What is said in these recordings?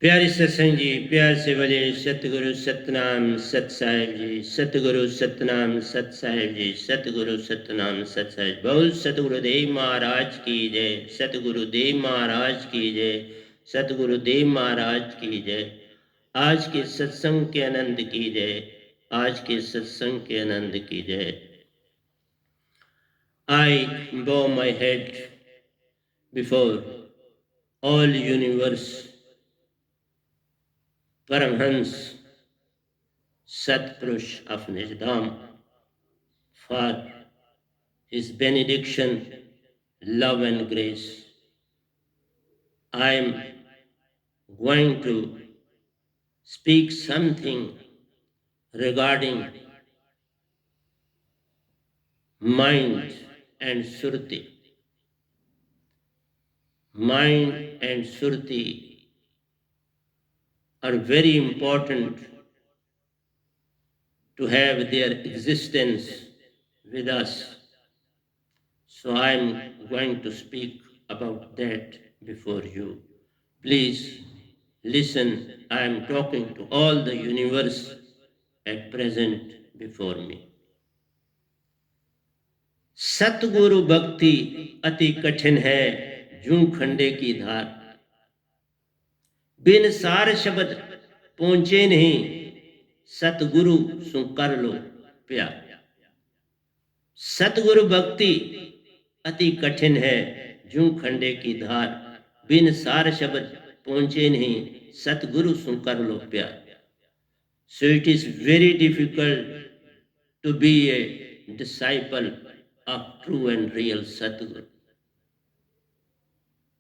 प्यारे सत्संग जी, प्यार से बोले सतगुरु सतनाम सत साहिब जी, सतगुरु सतनाम सत साहिब जी, सतगुरु सतनाम सत साहिब। बहुत सतगुरुदेव महाराज की जय, सतगुरुदेव महाराज की जय, सतगुरुदेव महाराज की जय। आज के सत्संग के आनंद की जय, आज के सत्संग के आनंद की जय। I bow my head before all universe, Paramhans, Satpurush of Nijdam, for his benediction, love and grace. I am going to speak something regarding mind and Surti. Mind and Surti are very important to have their existence with us. So I am going to speak about that before you. Please listen, I am talking to all the universe at present before me. सतगुरु भक्ति अति कठिन है, जूं खंडे की धार। बिन सार शब्द पहुंचे नहीं, सतगुरु सु कर लो प्यार। सतगुरु भक्ति अति कठिन है, जूं खंडे की धार। बिन सार शब्द पहुंचे नहीं, सतगुरु सु कर लो प्यार। So it is very difficult to be a disciple of true and real Satguru.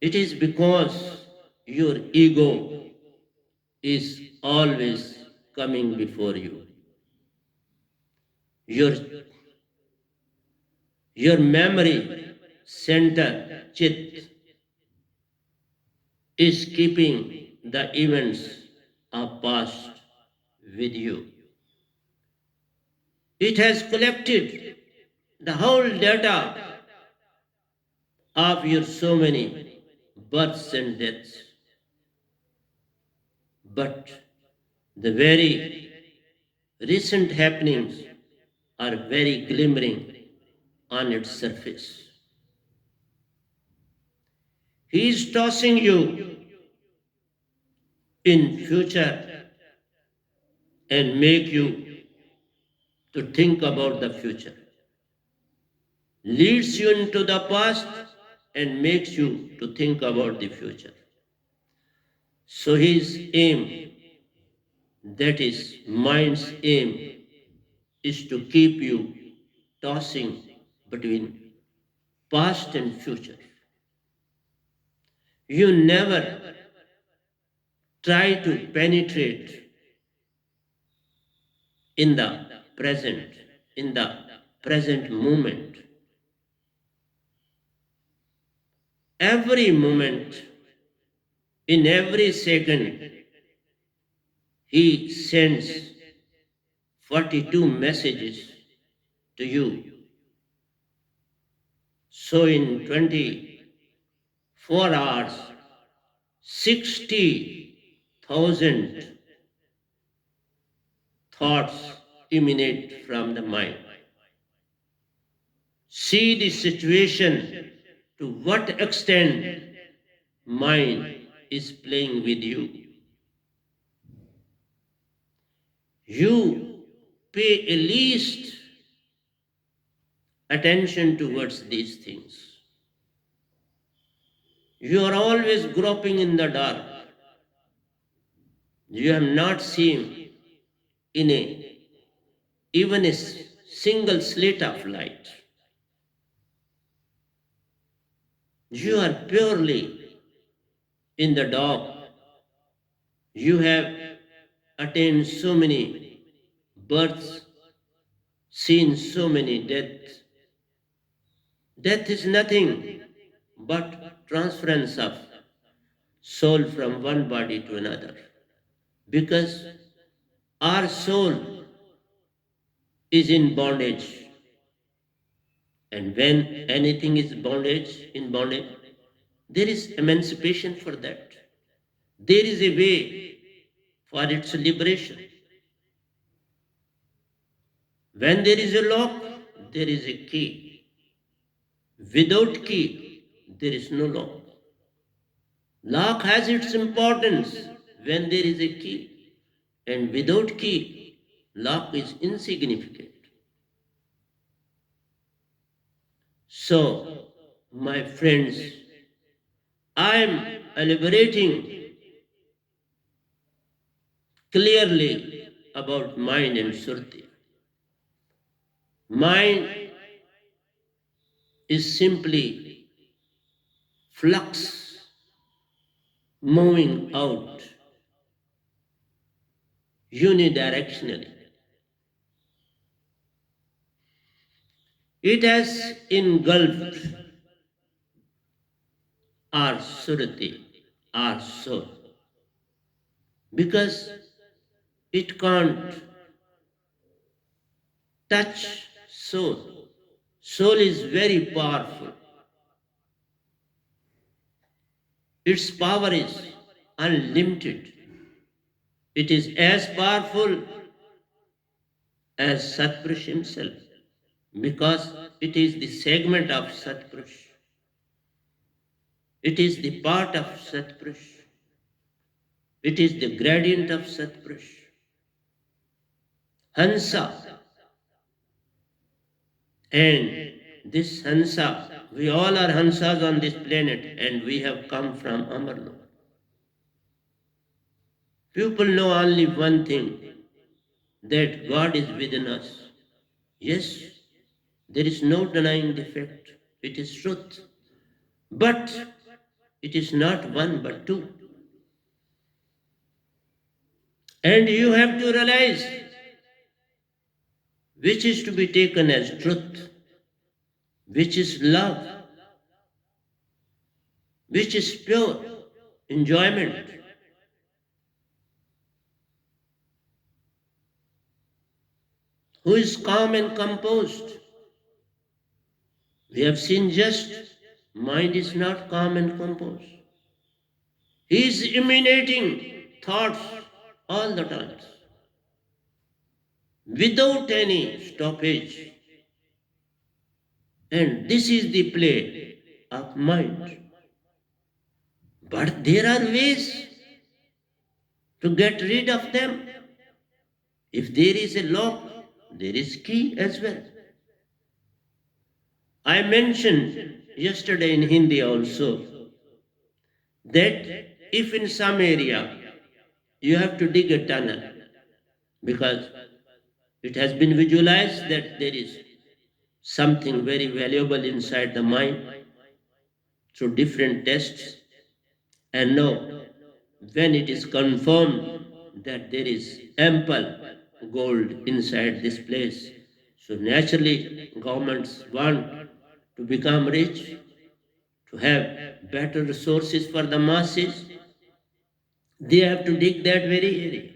It is because your ego is always coming before you. Your memory center, Chit, is keeping the events of past with you. It has collected the whole data of your so many births and deaths. But the very recent happenings are very glimmering on its surface. He is tossing you in future and make you to think about the future. Leads you into the past and makes you to think about the future. So his aim, that is mind's aim, is to keep you tossing between past and future. You never try to penetrate in the present moment. Every moment, in every second, he sends 42 messages to you. So in 24 hours, 60,000 thoughts emanate from the mind. See the situation, to what extent mind is playing with you. You pay a least attention towards these things. You are always groping in the dark. You have not seen in even a single slit of light. You are purely in the dark. You have attained so many births, seen so many deaths. Death is nothing but transference of soul from one body to another. Because our soul is in bondage. And when anything is in bondage, there is emancipation for that. There is a way for its liberation. When there is a lock, there is a key. Without key, there is no lock. Lock has its importance when there is a key, and without key, lock is insignificant. So, my friends, I am elaborating clearly about mind and Surti. Mind is simply flux moving out unidirectionally. It has engulfed our Surti, our soul, because it can't touch soul. Soul is very powerful. Its power is unlimited. It is as powerful as Satpurush himself, because it is the segment of Satpurush. It is the part of Satpurush. It is the gradient of Satpurush. Hansa. And this Hansa, we all are Hansas on this planet, and we have come from Amarlok. People know only one thing, that God is within us. Yes, there is no denying the fact. It is truth. But it is not one but two. And you have to realize which is to be taken as truth, which is love, which is pure enjoyment. Who is calm and composed? We have seen just mind is not calm and composed. He is emanating thoughts all the time without any stoppage. And this is the play of mind. But there are ways to get rid of them. If there is a lock, there is key as well. I mentioned yesterday in Hindi also that if in some area you have to dig a tunnel, because it has been visualized that there is something very valuable inside the mind through different tests, and now when it is confirmed that there is ample gold inside this place, so naturally governments want to become rich, to have better resources for the masses. They have to dig that very area.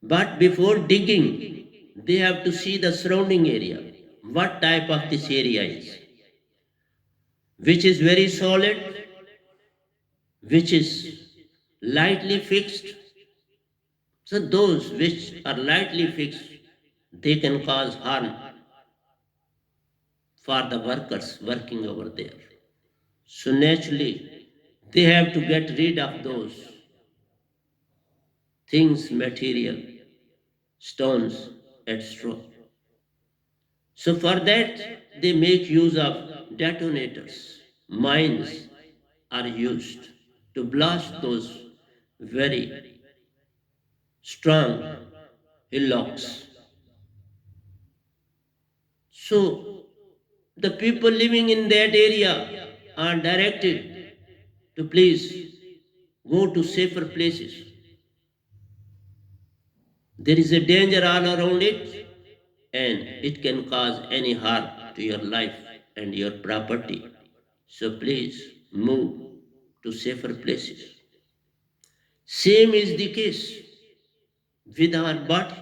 But before digging, they have to see the surrounding area. What type of this area is? Which is very solid, which is lightly fixed. So those which are lightly fixed, they can cause harm for the workers working over there. So naturally, they have to get rid of those things, material, stones, etc. So for that, they make use of detonators. Mines are used to blast those very strong hillocks. So the people living in that area are directed to please go to safer places. There is a danger all around it, and it can cause any harm to your life and your property. So please move to safer places. Same is the case with our body.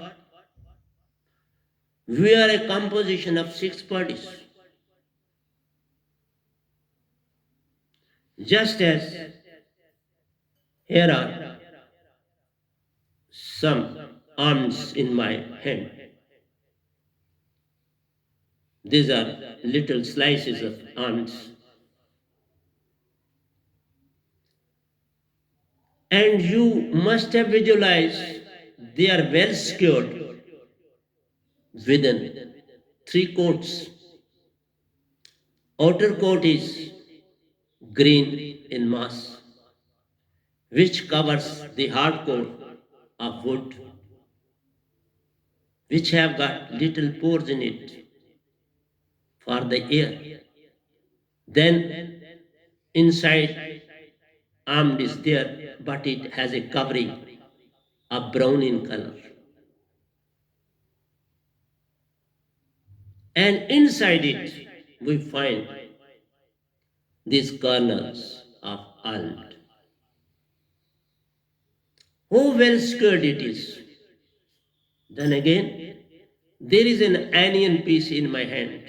We are a composition of six bodies. Just as here are some almonds in my hand. These are little slices of almonds. And you must have visualized they are well secured within three coats. Outer coat is green in mass, which covers the hard core of wood, which have got little pores in it for the air. Then inside armed is there, but it has a covering of brown in color. And inside it we find these kernels of almond. How well squared it is. Then again, there is an onion piece in my hand.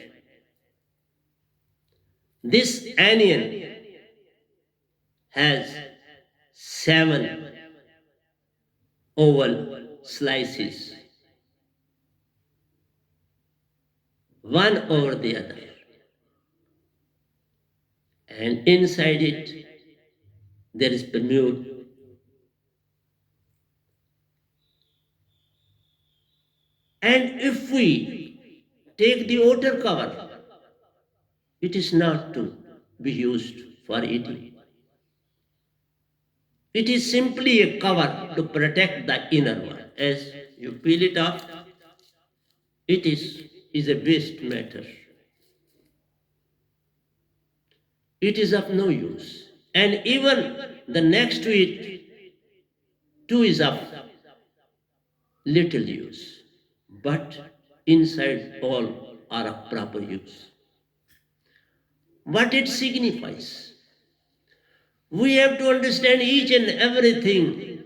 This onion has 7 oval slices, one over the other. And inside it, there is permuted. And if we take the outer cover, it is not to be used for eating. It is simply a cover to protect the inner one. As you peel it off, it is a waste matter. It is of no use. And even the next to it too is of little use. But inside all are of proper use. What it signifies? We have to understand each and everything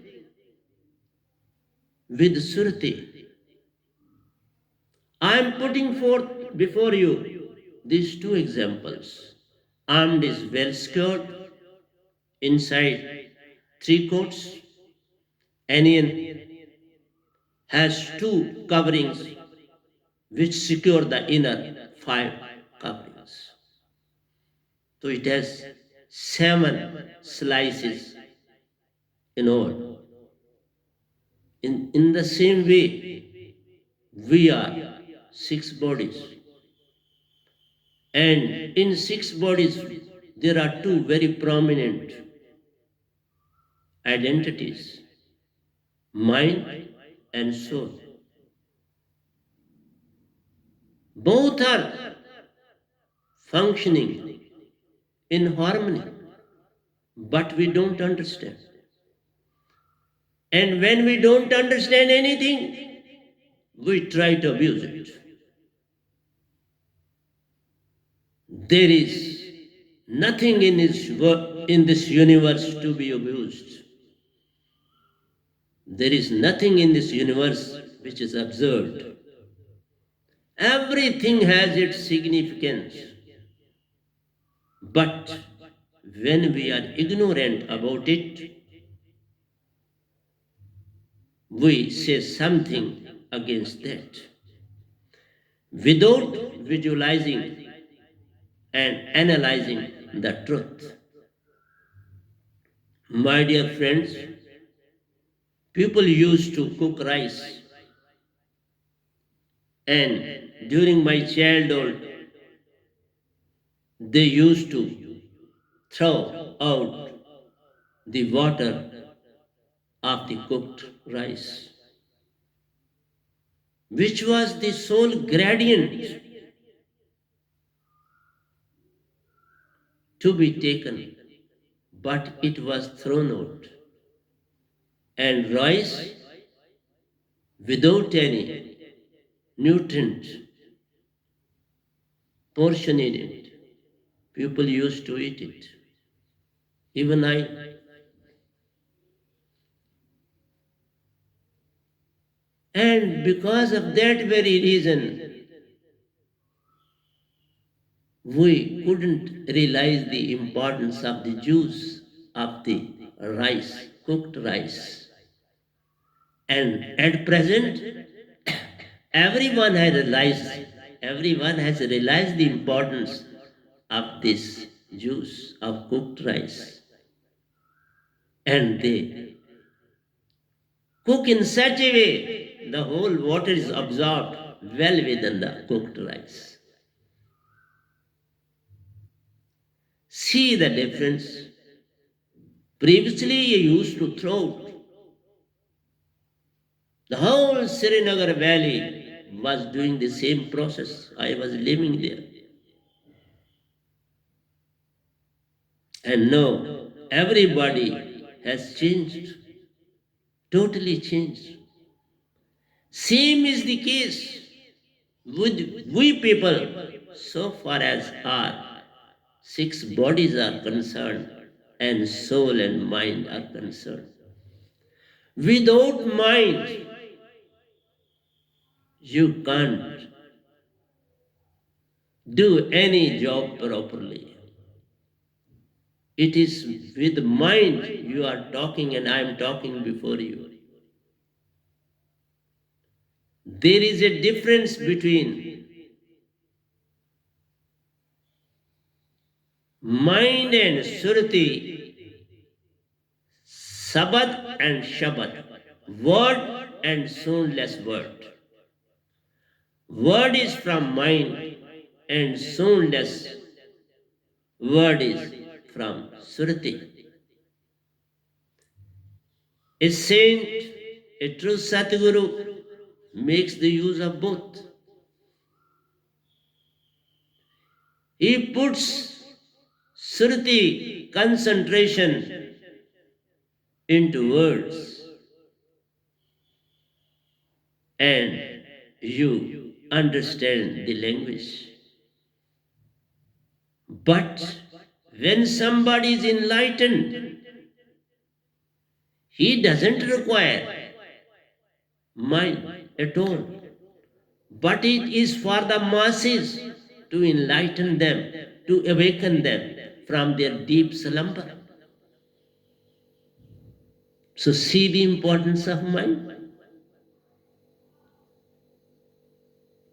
with Surti. I am putting forth before you these two examples. Armed is well secured, inside three coats. Anion has two coverings which secure the inner 5 coverings. So it has 7 slices in all. In the same way, we are 6 bodies. And in 6 bodies, there are 2 very prominent identities, mind and soul. Both are functioning in harmony, but we don't understand. And when we don't understand anything, we try to abuse it. There is nothing in this universe to be abused. There is nothing in this universe which is absurd. Everything has its significance. But when we are ignorant about it, we say something against that without visualizing and analyzing the truth. My dear friends, people used to cook rice, and during my childhood, they used to throw out the water of the cooked rice, which was the sole gradient to be taken, but it was thrown out. And rice, without any nutrient portion in it, people used to eat it. Even I. And because of that very reason, we couldn't realize the importance of the juice of the rice, cooked rice. And at present, everyone has realized the importance of this juice of cooked rice. And they cook in such a way the whole water is absorbed well within the cooked rice. See the difference. Previously, you used to throw the whole Srinagar valley was doing the same process. I was living there. And now everybody has changed, totally changed. Same is the case with we people, so far as our six bodies are concerned and soul and mind are concerned. Without mind, you can't do any job properly. It is with mind you are talking and I am talking before you. There is a difference between mind and Surti, Sabad and Shabad, word and soundless word. Word is from mind and soundless word is from Surti. A saint, a true Satguru, makes the use of both. He puts Surti concentration into words and you understand the language. But when somebody is enlightened, he doesn't require mind at all. But it is for the masses to enlighten them, to awaken them from their deep slumber. So see the importance of mind.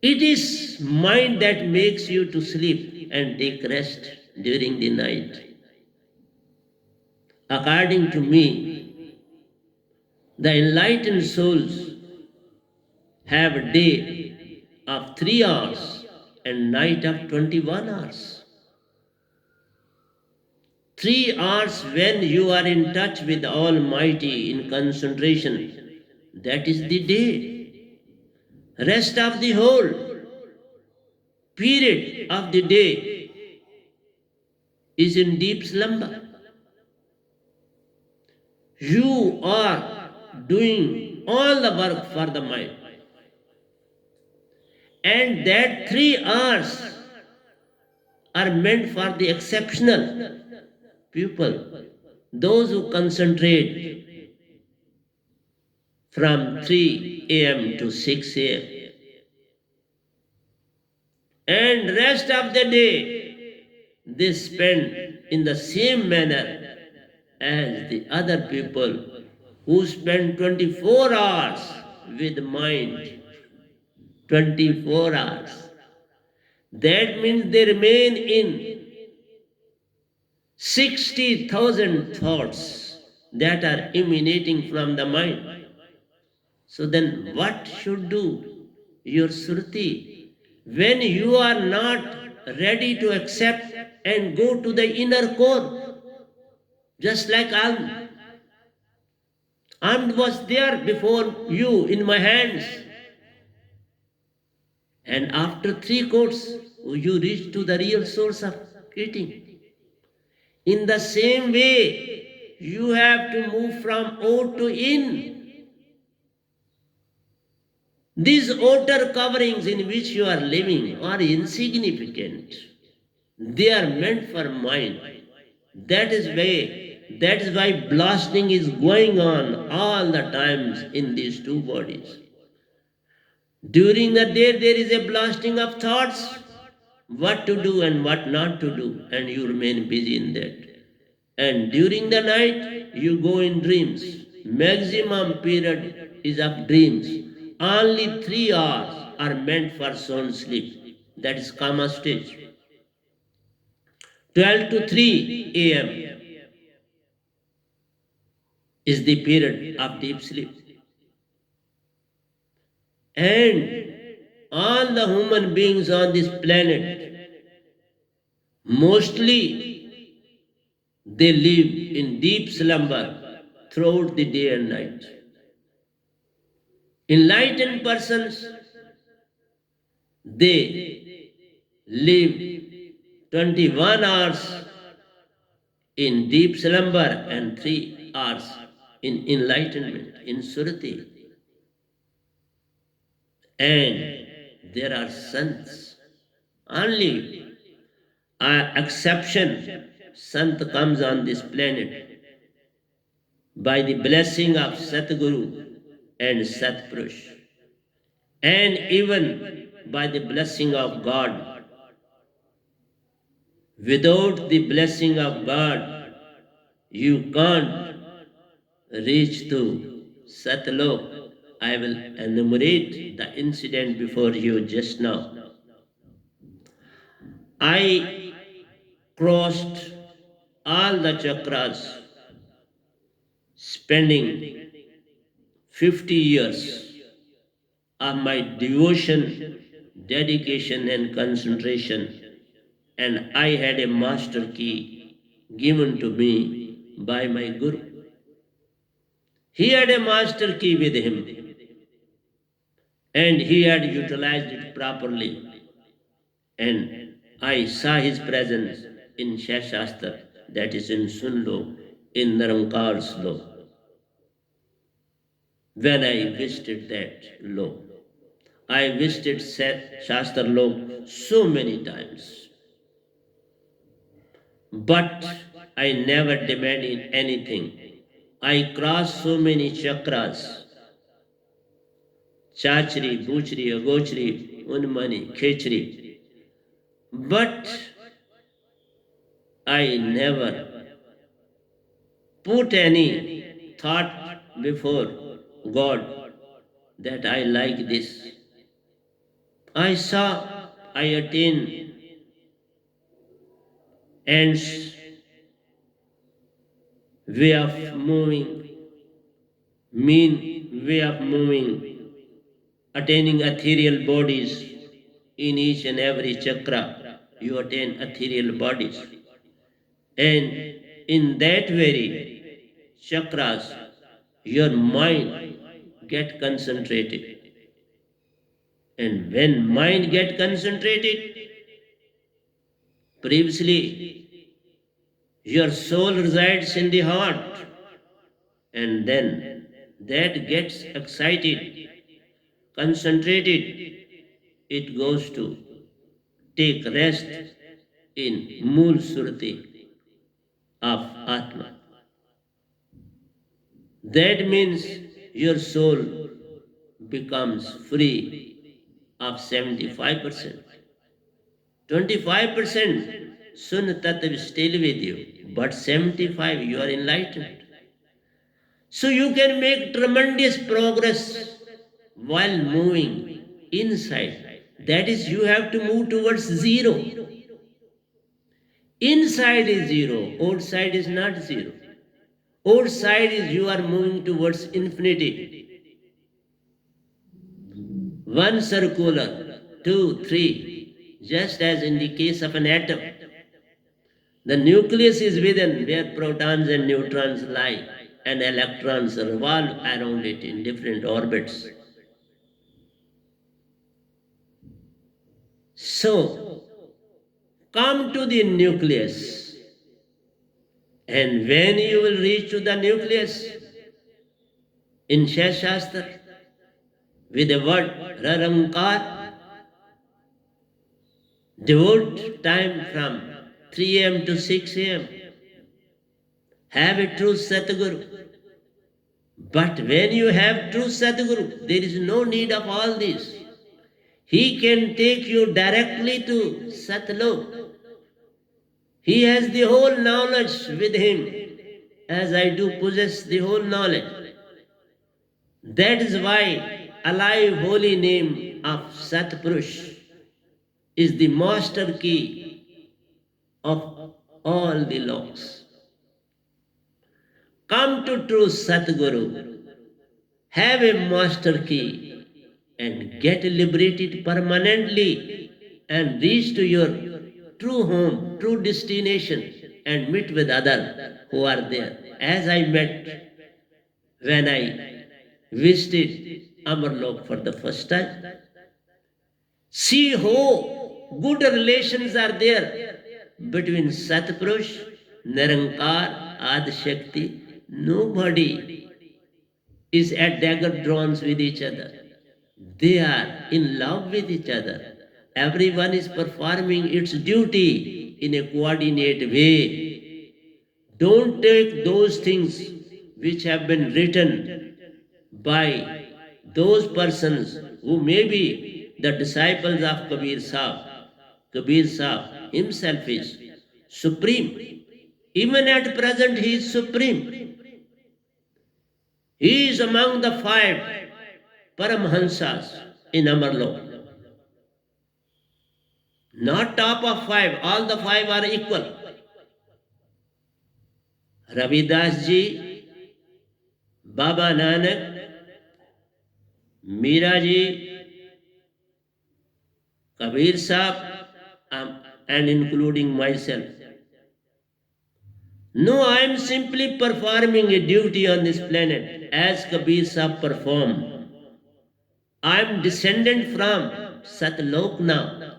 It is mind that makes you to sleep and take rest during the night. According to me, the enlightened souls have a day of 3 hours and night of 21 hours. 3 hours when you are in touch with the Almighty in concentration, that is the day. Rest of the whole period of the day is in deep slumber. You are doing all the work for the mind. And that 3 hours are meant for the exceptional people, those who concentrate from 3 a.m. to 6 a.m. And rest of the day they spend in the same manner as the other people who spend 24 hours with mind. 24 hours. That means they remain in 60,000 thoughts that are emanating from the mind. So then what should do your Surti? When you are not ready to accept and go to the inner core, just like Alm was there before you in my hands. And after 3 courts, you reach to the real source of eating. In the same way, you have to move from out to in. These outer coverings in which you are living are insignificant. They are meant for mind. That is why blasting is going on all the times in these two bodies. During the day, there is a blasting of thoughts, what to do and what not to do, and you remain busy in that. And during the night, you go in dreams. Maximum period is of dreams. Only 3 hours are meant for sound sleep. That is Kama stage. 12 to 3 a.m. is the period of deep sleep. And all the human beings on this planet, mostly they live in deep slumber throughout the day and night. Enlightened persons, they live 21 hours in deep slumber and 3 hours in enlightenment, in Surti. And there are sants. Only exception, sant comes on this planet by the blessing of Satguru and Satpurush, and even by the blessing of God. Without the blessing of God, you can't reach to Satlok. I will enumerate the incident before you just now. I crossed all the chakras, spending 50 years of my devotion, dedication, and concentration, and I had a master key given to me by my Guru. He had a master key with him, and he had utilized it properly. And I saw his presence in Shashastra, that is in Sunlo, in Narankar's law, when I visited that law. I visited Shastra law so many times, but I never demanded anything. I crossed so many chakras, Chachri, Buchri, Agochri, Unmani, Khechri, but I never put any thought before God that I like this. I saw, I attained ants way of moving, mean way of moving, attaining ethereal bodies in each and every chakra. You attain ethereal bodies. And in that very chakras, your mind get concentrated. And when mind get concentrated, previously your soul resides in the heart, and then that gets excited, concentrated, it goes to take rest in Mool Surti of Atma. That means your soul becomes free of 75%. 25% Sun Tattva is still with you, but 75 you are enlightened. So you can make tremendous progress while moving inside. That is, you have to move towards zero. Inside is zero, outside is not zero. Outside is you are moving towards infinity. One circular, two, three, just as in the case of an atom. The nucleus is within where protons and neutrons lie, and electrons revolve around it in different orbits. So, come to the nucleus, and when you will reach to the nucleus, in Shastra, with the word Rarankar, devote time from 3 am to 6 am. Have a true Satguru. But when you have true Sadguru, there is no need of all this. He can take you directly to Satlok. He has the whole knowledge with him, as I do possess the whole knowledge. That is why alive holy name of Satpurush is the master key of all the locks. Come to true Satguru, have a master key and get liberated permanently and reach to your true home, true destination and meet with others who are there. As I met when I visited Amarlok for the first time. See how good relations are there between Satpurush, Nirankar, Adi Shakti. Nobody is at dagger drawns with each other. They are in love with each other. Everyone is performing its duty in a coordinate way. Don't take those things which have been written by those persons who may be the disciples of Kabir Sahib. Kabir Sahib himself is supreme. Even at present he is supreme. He is among the five Paramhansas in Amarlok. Not top of five, all the five are equal. Ravidas ji, Baba Nanak, Meera ji, Kabir Sahib, and including myself. No, I am simply performing a duty on this planet as Kabir Sahib performed. I am descendant from Satlok now.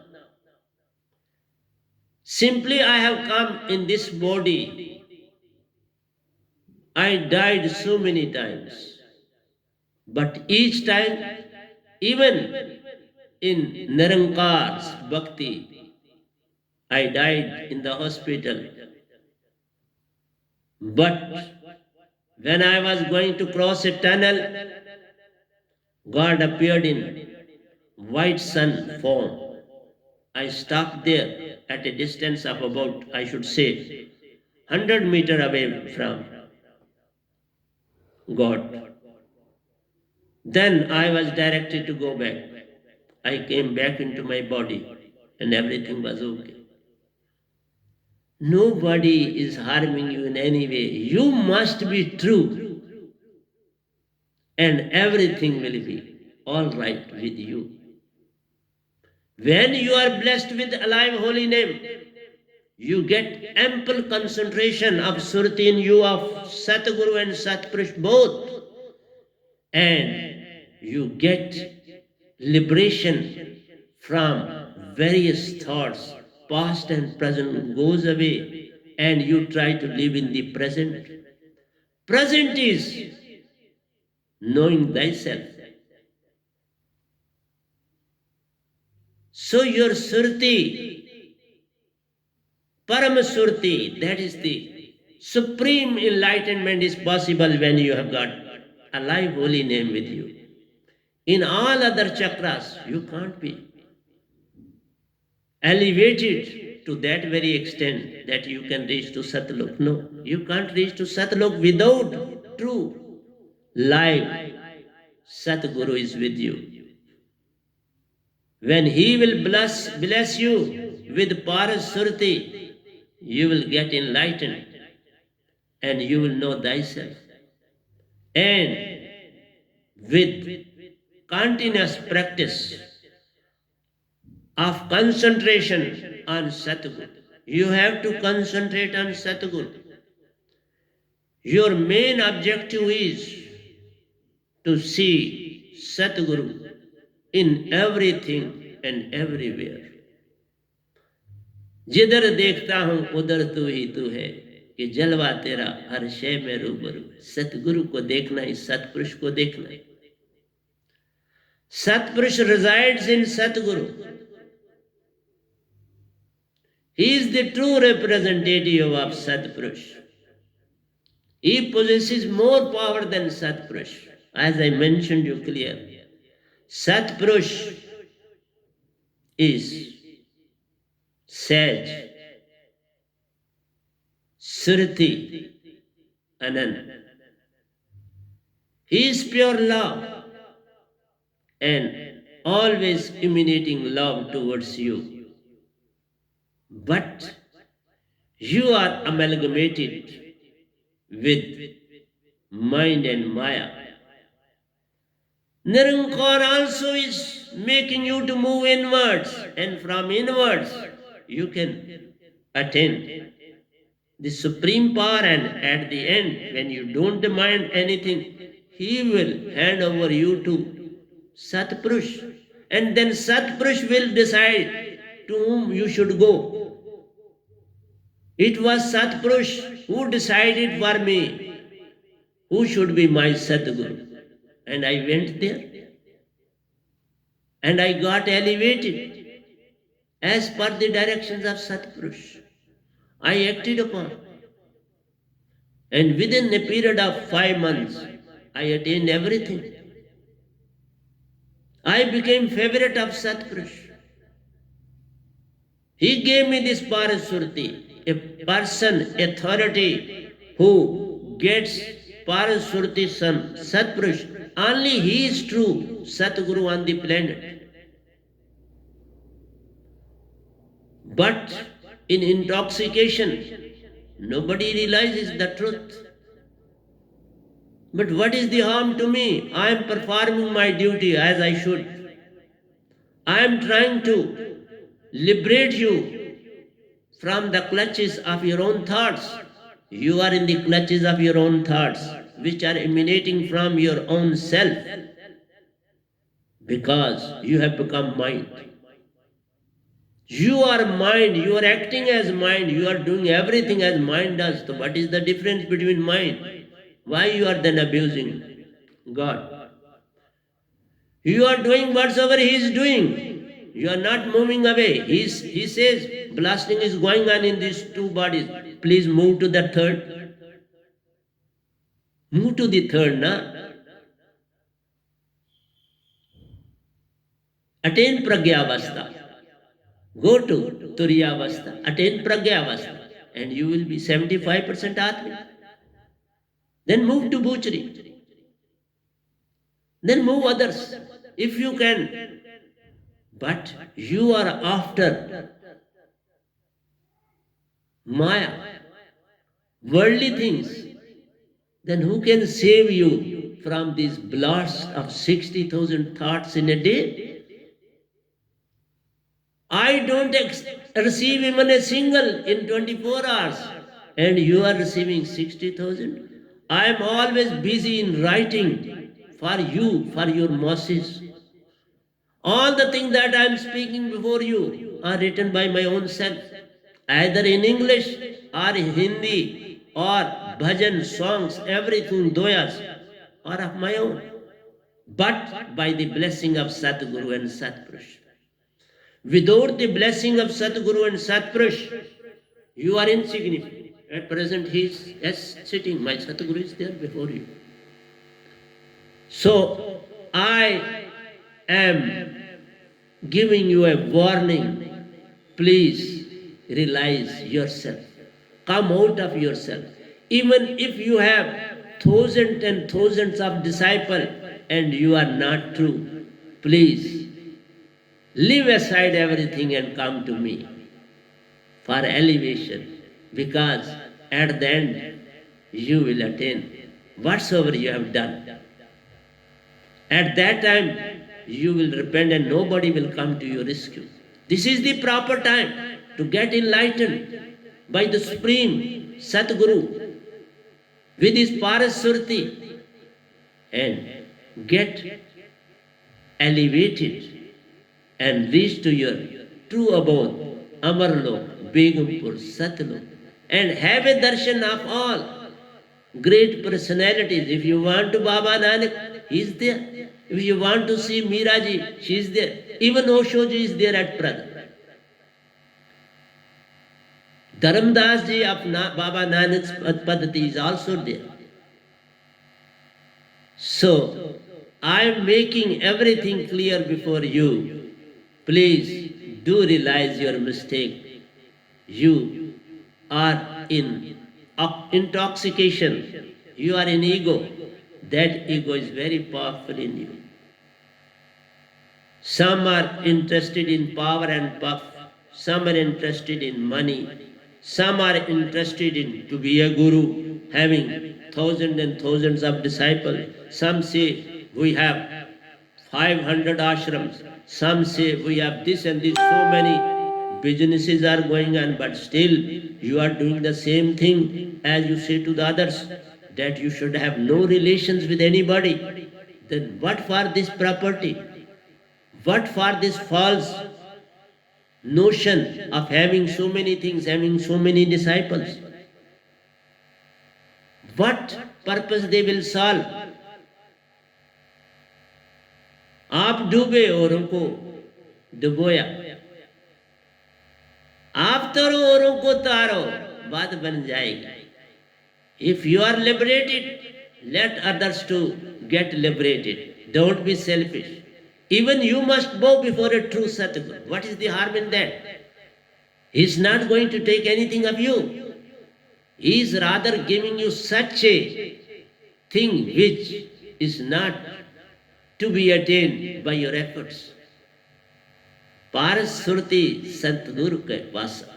Simply I have come in this body. I died so many times. But each time, even in Nirankar's Bhakti, I died in the hospital. But when I was going to cross a tunnel, God appeared in white sun form. I stopped there at a distance of about, I should say, 100 meters away from God. Then I was directed to go back. I came back into my body and everything was okay. Nobody is harming you in any way. You must be true and everything will be all right with you. When you are blessed with alive holy name, you get ample concentration of Surti in you of Satguru and Satpurush both. And you get liberation from various thoughts. Past and present goes away and you try to live in the present. Present is knowing thyself. So your Surti, Paramasurti, that is the supreme enlightenment is possible when you have got a live holy name with you. In all other chakras, you can't be elevated to that very extent that you can reach to Satlok. No, you can't reach to Satlok without true live Satguru is with you. When he will bless you with Parasurti, you will get enlightened and you will know thyself. And with continuous practice of concentration on Satguru, you have to concentrate on Satguru. Your main objective is to see Satguru in everything and everywhere. जिधर देखता हूं उधर तू ही तू है कि जलवा तेरा हर शय में रूबरू है. सतगुरु को देखना ही सतपुरुष को देखना. Satpurush resides in Satguru. He is the true representative of Satpurush. He possesses more power than Satpurush. As I mentioned you clearly, Satpurush is Saj, Surti, Anand. He is pure love and always emanating love towards you. But you are amalgamated with mind and Maya. Nirankar also is making you to move inwards, and from inwards you can attain the supreme power, and at the end, when you don't demand anything, he will hand over you to Satpurush, and then Satpurush will decide to whom you should go. It was Satpurush who decided for me who should be my Sadguru, and I went there and I got elevated as per the directions of Satpurush. I acted upon. And within a period of 5 months, I attained everything. I became favorite of Satpurush. He gave me this Parasurti, a person, authority who gets Parasurti son, Satpurush. Only he is true Satguru on the planet. But in intoxication, nobody realizes the truth. But what is the harm to me? I am performing my duty as I should. I am trying to liberate you from the clutches of your own thoughts. You are in the clutches of your own thoughts, which are emanating from your own self, because you have become mind. You are mind, you are acting as mind, you are doing everything as mind does. So what is the difference between mind? Why you are then abusing God? You are doing whatsoever he is doing. You are not moving away. He says blasting is going on in these two bodies. Please move to the third. Move to the third, na? Attain pragyavastha. Go to turyavastha. Attain pragyavastha. And you will be 75% Atma. Then move to butchery. Then move others. If you can. But you are after Maya, worldly things, then who can save you from this blast of 60,000 thoughts in a day? I don't receive even a single in 24 hours, and you are receiving 60,000. I am always busy in writing for you, for your masses. All the things that I am speaking before you are written by my own self, either in English or Hindi or bhajan, songs, everything, doyas, are of my own. But by the blessing of Satguru and Satpurush. Without the blessing of Satguru and Satpurush, you are insignificant. At present, he is sitting. My Satguru is there before you. So, I am giving you a warning. Please realize yourself. Come out of yourself. Even if you have thousands and thousands of disciples and you are not true, please leave aside everything and come to me for elevation, because at the end you will attain whatsoever you have done. At that time you will repent and nobody will come to your rescue. This is the proper time to get enlightened by the Supreme Satguru with his Surti and get elevated and reach to your true abode, Amarlok, Begumpur, Satlok, and have a darshan of all great personalities. If you want to Baba Nanak, he is there. If you want to see Miraji, she is there. Even Oshoji is there at present. Dharamdas ji of Baba Nanak's Padhati is also there. So, I am making everything clear before you. Please do realize your mistake. You are in intoxication. You are in ego. That ego is very powerful in you. Some are interested in power and puff. Some are interested in money. Some are interested in to be a guru, having thousands and thousands of disciples. Some say we have 500 ashrams. Some say we have this and this. So many businesses are going on, but still you are doing the same thing as you say to the others, that you should have no relations with anybody. Then what for this property? What for this false notion of having so many things, having so many disciples? What purpose they will solve? आप डूबे औरों को डुबोया, आप तरो औरों को तारो, बात बन जाएगी. If you are liberated, let others to get liberated. Don't be selfish. Even you must bow before a true Satguru. What is the harm in that? He is not going to take anything of you. He is rather giving you such a thing which is not to be attained by your efforts. Paras Surti Satguru ke vasa.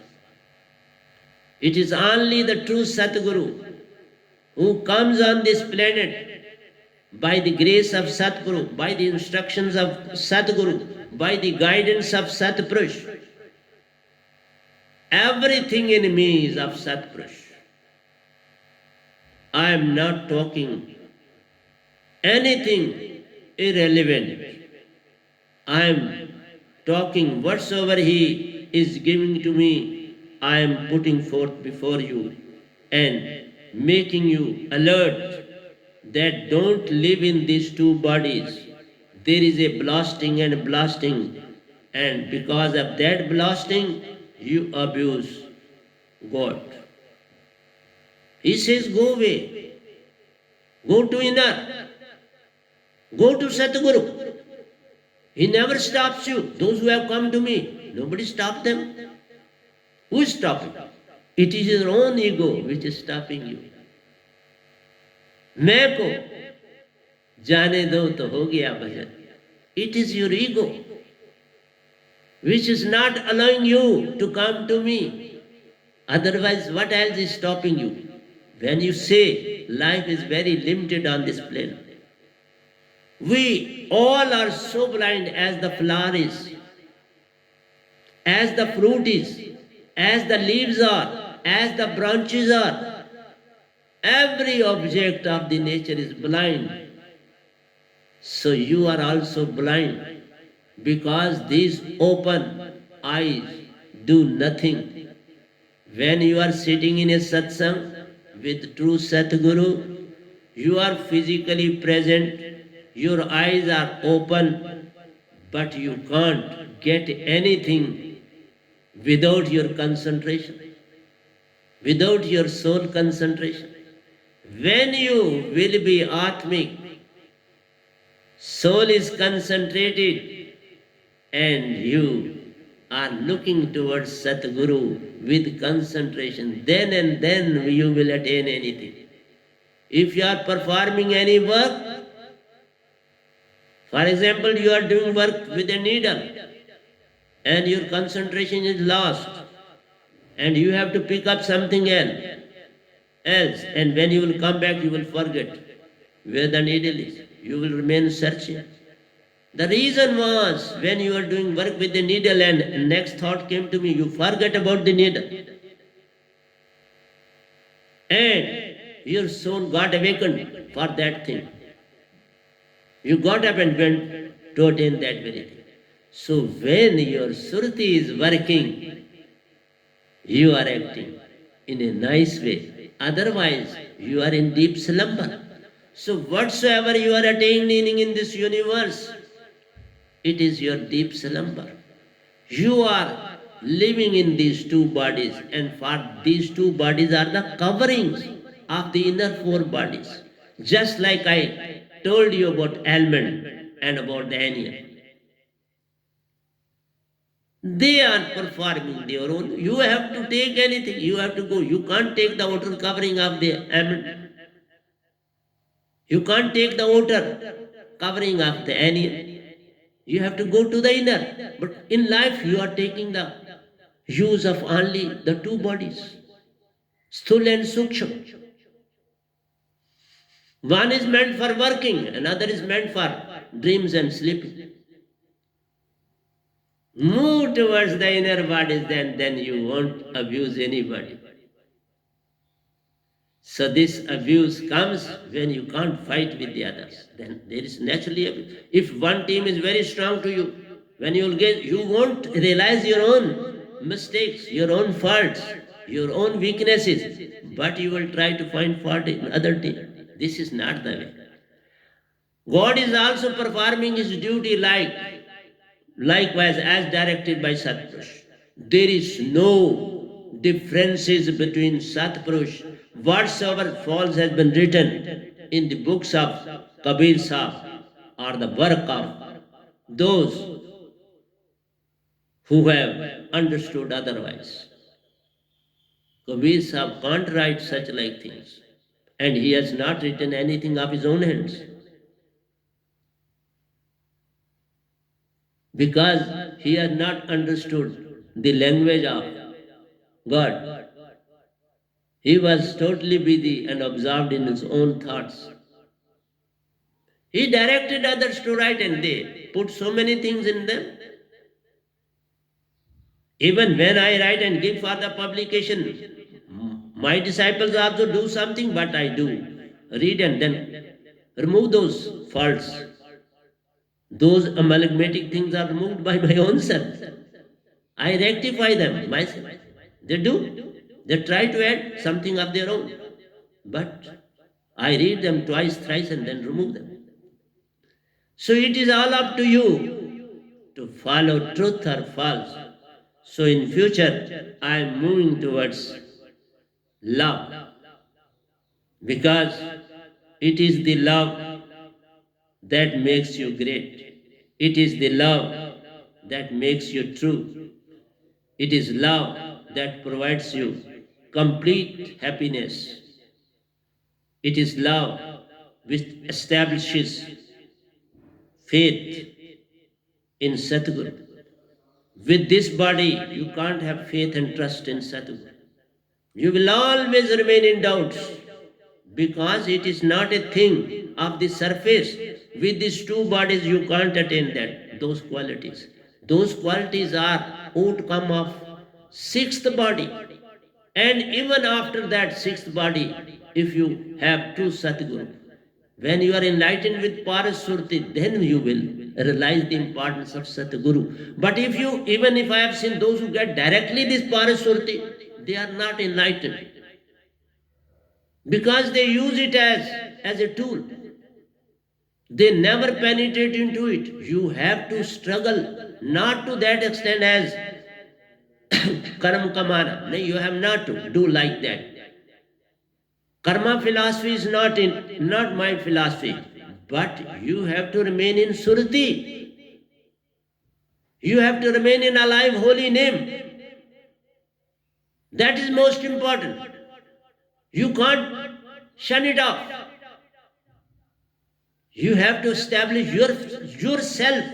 It is only the true Satguru who comes on this planet by the grace of Satguru, by the instructions of Satguru, by the guidance of Satpurush. Everything in me is of Satpurush. I am not talking anything irrelevant. I am talking whatsoever he is giving to me, I am putting forth before you and making you alert that don't live in these two bodies. There is a blasting and blasting, and because of that blasting, you abuse God. He says, go away, go to inner, go to Satguru. He never stops you. Those who have come to me, nobody stops them. Who is stopping? It is your own ego which is stopping you. मैं को जाने दो तो हो गया भजन. It is your ego which is not allowing you to come to me. Otherwise, what else is stopping you? When you say life is very limited on this plane, we all are so blind as the flower is, as the fruit is, as the leaves are, as the branches are. Every object of the nature is blind. So you are also blind, because these open eyes do nothing. When you are sitting in a satsang with true Satguru, you are physically present, your eyes are open, but you can't get anything without your concentration, without your soul concentration. When you will be Atmic, soul is concentrated and you are looking towards Satguru with concentration, then and then you will attain anything. If you are performing any work, for example, you are doing work with a needle and your concentration is lost and you have to pick up something else, and when you will come back, you will forget where the needle is. You will remain searching. The reason was, when you were doing work with the needle and next thought came to me, you forget about the needle. And your soul got awakened for that thing. You got up and went to attain that very thing. So when your Surti is working, you are acting in a nice way. Otherwise, you are in deep slumber. So whatsoever you are attaining in this universe, it is your deep slumber. You are living in these two bodies, and for these two bodies are the coverings of the inner four bodies. Just like I told you about almond and about the onion. They are performing their own. You have to take anything, you have to go. You can't take the outer covering of the almond. You can't take the outer covering of the onion. You have to go to the inner. But in life, you are taking the use of only the two bodies, sthula and sukshma. One is meant for working, another is meant for dreams and sleeping. Move towards the inner bodies, then you won't abuse anybody. So this abuse comes when you can't fight with the others. Then there is naturally abuse. If one team is very strong to you, when you won't realize your own mistakes, your own faults, your own weaknesses, but you will try to find fault in other team. This is not the way. God is also performing his duty likewise as directed by Satpurush. There is no differences between Satpurush. Whatsoever false has been written in the books of Kabir Sahib are the work of those who have understood otherwise. Kabir Sahib can't write such like things, and he has not written anything of his own hands, because he has not understood the language of God. He was totally busy and absorbed in his own thoughts. He directed others to write, and they put so many things in them. Even when I write and give for the publication, my disciples also do something, but I do read and then remove those faults. Those amalgamatic things are removed by my own self. I rectify them myself. They do. They try to add something of their own. But I read them twice, thrice, and then remove them. So it is all up to you to follow truth or false. So in future, I am moving towards love, because it is the love that makes you great. It is the love that makes you true. It is love that provides you complete happiness. It is love which establishes faith in Satguru. With this body, you can't have faith and trust in Satguru. You will always remain in doubts, because it is not a thing of the surface. With these two bodies, you can't attain those qualities. Those qualities are outcome of sixth body. And even after that sixth body, if you have two Satguru, when you are enlightened with Surti, then you will realize the importance of Satguru. But even if I have seen those who get directly this Surti, they are not enlightened, because they use it as a tool. They never penetrate into it. You have to struggle, not to that extent as Karam Kamara. No, you have not to do like that. Karma philosophy is not my philosophy, but you have to remain in Surti. You have to remain in alive holy name. That is most important. You can't shun it off. You have to establish yourself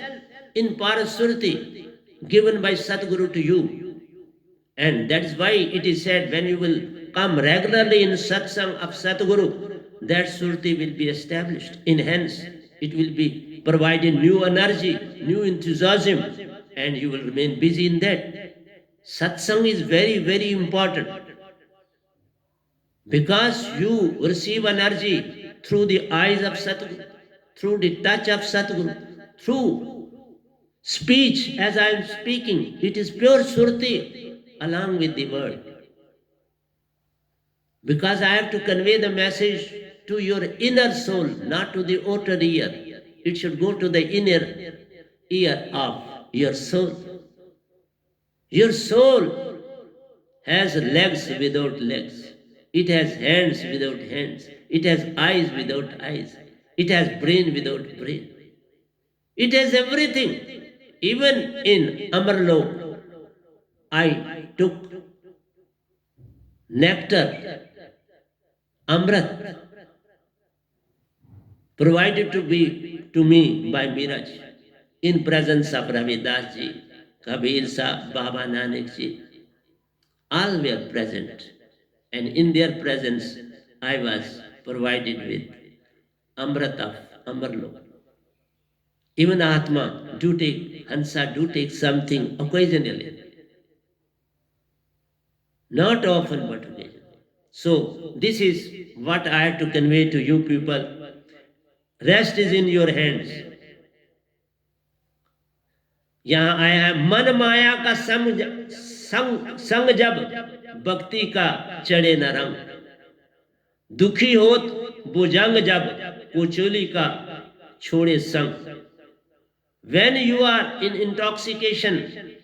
in Parasurti given by Sadguru to you. And that is why it is said, when you will come regularly in satsang of Sadguru, that Surti will be established. Hence, it will be providing new energy, new enthusiasm, and you will remain busy in that. Satsang is very, very important, because you receive energy through the eyes of Satguru, through the touch of Satguru, through speech as I am speaking. It is pure Surti along with the word. Because I have to convey the message to your inner soul, not to the outer ear. It should go to the inner ear of your soul. Your soul has legs without legs. It has hands without hands. It has eyes without eyes. It has brain without brain. It has everything. Even in Amarlok, I took nectar, amrit, provided to me by Miraj in presence of Ravidas ji, Kabir Sahib, Baba Nanak ji. All were present, and in their presence I was provided with Amrit of Amarlok. Even Atma do take, Hansa do take something occasionally, not often but occasionally. So this is what I have to convey to you people. Rest is in your hands. यहाँ आया है मन माया का संग जब भक्ति का चढ़े न रंग, दुखी होत भुजंग जब कुचोली का छोड़े संग. When you are in intoxication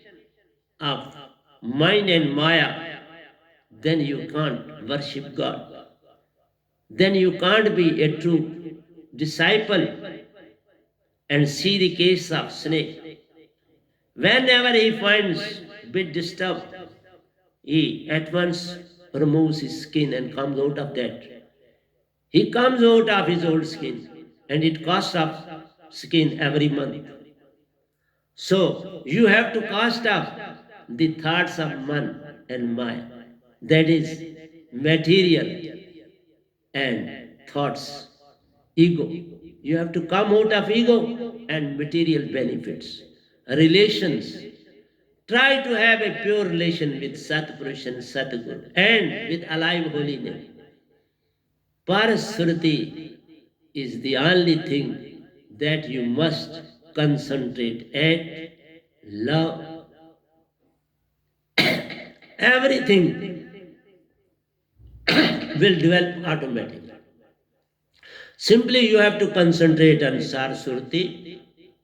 of mind and maya, then you can't worship God. Then you can't be a true disciple and see the case of snake. Whenever he finds bit disturbed, he at once removes his skin and comes out of that. He comes out of his old skin, and it casts off skin every month. So you have to cast off the thoughts of man and maya, that is material and thoughts, ego. You have to come out of ego and material benefits, relations. Try to have a pure relation with Satpurush and Satguru and with alive holy name. Surti is the only thing that you must concentrate at. Love everything will develop automatically. Simply you have to concentrate on Surti.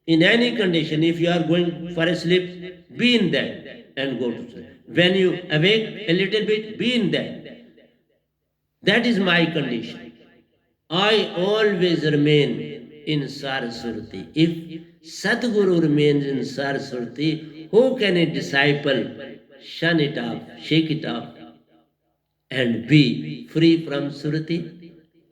In any condition, if you are going for a sleep, be in that and go to sleep. When you awake a little bit, be in that. That is my condition. I always remain in Surti. If Sadguru remains in Surti, how can a disciple shun it off, shake it off, and be free from Surti?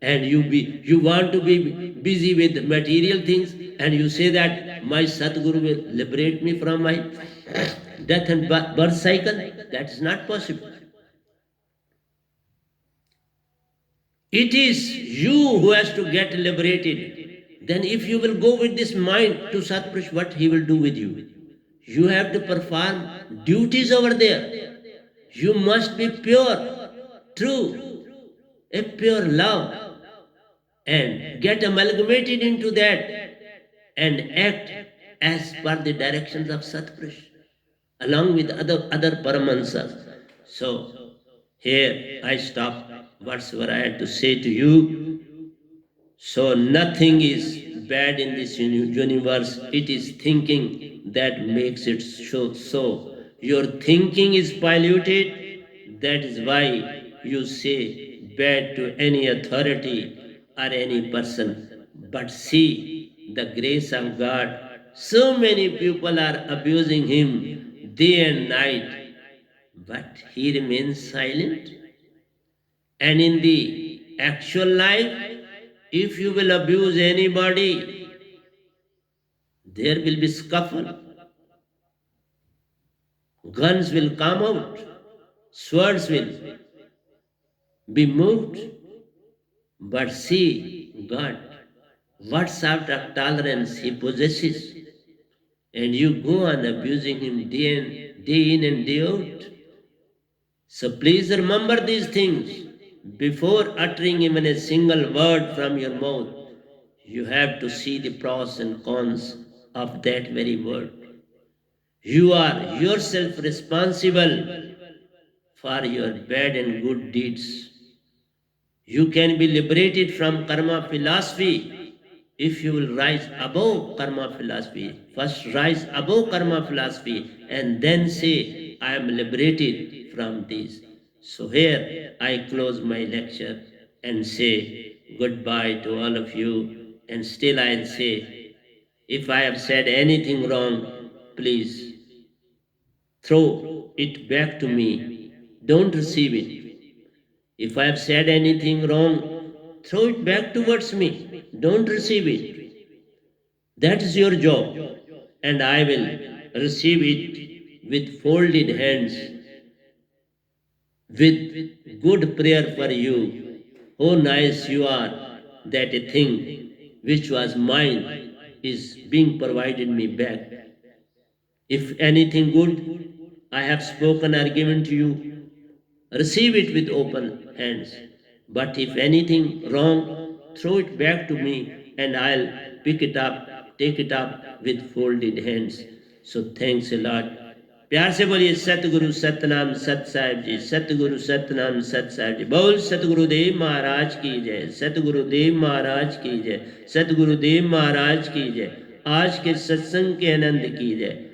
And you want to be busy with material things, and you say that my Sadguru will liberate me from my death and birth cycle. That is not possible. It is you who has to get liberated. Then if you will go with this mind to Satpurush, what he will do with you? You have to perform duties over there. You must be pure, true, a pure love, and get amalgamated into that and act as per the directions of Satpurush along with other Paramahansas. So here I stop whatsoever I had to say to you. So nothing is bad in this universe. It is thinking that makes it so. Your thinking is polluted. That is why you say bad to any authority or any person. But see the grace of God. So many people are abusing him day and night, but he remains silent. And in the actual life, if you will abuse anybody, there will be scuffle. Guns will come out. Swords will be moved. But see, God, what sort of tolerance he possesses. And you go on abusing him day in and day out. So please remember these things. Before uttering even a single word from your mouth, you have to see the pros and cons of that very word. You are yourself responsible for your bad and good deeds. You can be liberated from karma philosophy if you will rise above karma philosophy. First rise above karma philosophy and then say, I am liberated from this. So here I close my lecture and say goodbye to all of you. And still I'll say, if I have said anything wrong, please throw it back to me. Don't receive it. If I have said anything wrong, throw it back towards me. don't receive it. That is your job, and I will receive it with folded hands, with good prayer for you. Oh, nice you are, that a thing which was mine is being provided me back. If anything good I have spoken or given to you, receive it with open hands. But if anything wrong, throw it back to me and I'll pick it up, take it up with folded hands. So thanks a lot. प्यार से बोलिए सतगुरु सतनाम सत साहिब जी, सतगुरु सतनाम सत साहिब जी। बोल सतगुरुदेव महाराज की जय, सतगुरुदेव महाराज की जय, सतगुरुदेव महाराज की जय। आज के सत्संग के आनंद की जय।